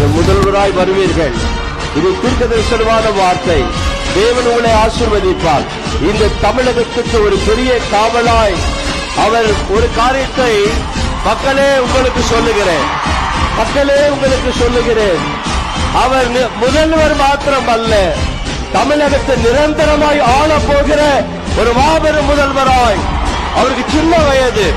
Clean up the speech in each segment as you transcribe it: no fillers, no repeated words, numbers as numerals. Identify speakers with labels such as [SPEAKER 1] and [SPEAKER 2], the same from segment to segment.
[SPEAKER 1] நீங்கள் முதல்வராய் வருவீர்கள். இது தீர்க்கதரிசனமான வார்த்தை. தேவன் உங்களை ஆசீர்வதிப்பார். இந்த தமிழகத்துக்கு ஒரு பெரிய காவலாய் அவர் ஒரு காரியத்தை மக்களே உங்களுக்கு சொல்லுகிறேன். அவர் முதல்வர் மாத்திரம் அல்ல, தமிழகத்தை நிரந்தரமாய் ஆள போகிற ஒரு மாபெரும் முதல்வராய். அவருக்கு சின்ன வயது,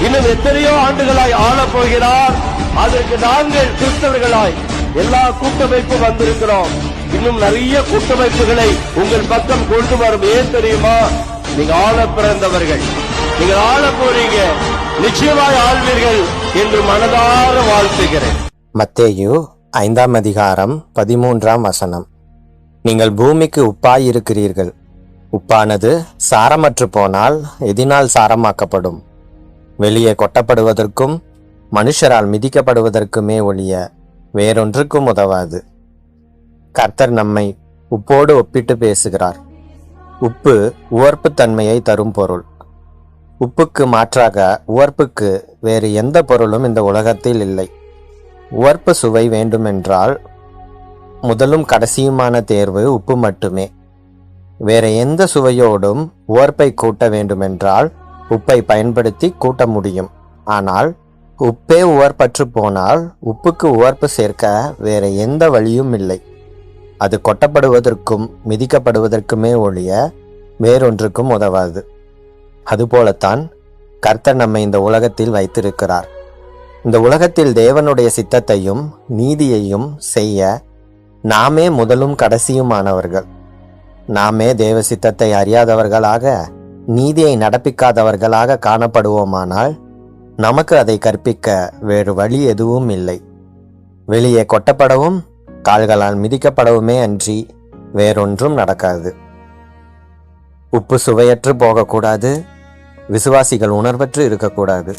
[SPEAKER 1] இன்னும் எத்தனையோ ஆண்டுகளாய் ஆள போகிறார். அதற்கு நாங்கள் கிறிஸ்தவர்களாய் எல்லா கூட்டமைப்பும் வந்திருக்கிறோம். இன்னும் நிறைய கூட்டமைப்புகளை உங்கள் பக்கம் கொண்டு வரும். ஏன் தெரியுமா? நீங்க ஆள பிறந்தவர்கள், நீங்க ஆள போறீங்க, நிச்சயமாய் ஆள்வீர்கள் என்று மனதார வாழ்த்துகிறேன்.
[SPEAKER 2] மத்தேயு 5ஆம் அதிகாரம் 13ஆம் வசனம். நீங்கள் பூமிக்கு உப்பாயிருக்கிறீர்கள். உப்பானது சாரமற்று போனால் எதினால் சாரமாக்கப்படும்? வெளியே கொட்டப்படுவதற்கும் மனுஷரால் மிதிக்கப்படுவதற்குமே ஒழிய வேறொன்றுக்கும் உதவாது. கர்த்தர் நம்மை உப்போடு ஒப்பிட்டு பேசுகிறார். உப்பு உவர்ப்பு தன்மையை தரும் பொருள். உப்புக்கு மாற்றாக உவர்ப்புக்கு வேறு எந்த பொருளும் இந்த உலகத்தில் இல்லை. உவர்ப்பு சுவை வேண்டுமென்றால் முதலும் கடைசியுமான தேர்வு உப்பு மட்டுமே. வேற எந்த சுவையோடும் உவர்ப்பை கூட்ட வேண்டுமென்றால் உப்பை பயன்படுத்தி கூட்ட முடியும். ஆனால் உப்பே உவர்ப்பற்று போனால் உப்புக்கு உவர்ப்பு சேர்க்க வேற எந்த வழியும் இல்லை. அது கொட்டப்படுவதற்கும் மிதிக்கப்படுவதற்குமே ஒழிய வேறொன்றுக்கும் உதவாது. அதுபோலத்தான் கர்த்தர் நம்மை இந்த உலகத்தில் வைத்திருக்கிறார். இந்த உலகத்தில் தேவனுடைய சித்தத்தையும் நீதியையும் செய்ய நாமே முதலும் கடைசியுமானவர்கள். நாமே தேவ சித்தத்தை அறியாதவர்களாக நீதியை நடப்பிக்காதவர்களாக காணப்படுவோமானால் நமக்கு அதை கற்பிக்க வேறு வழி எதுவும் இல்லை. வெளியே கொட்டப்படவும் கால்களால் மிதிக்கப்படவுமே அன்றி வேறொன்றும் நடக்காது. உப்பு சுவையற்று போகக்கூடாது. விசுவாசிகள் உணர்வற்று இருக்கக்கூடாது.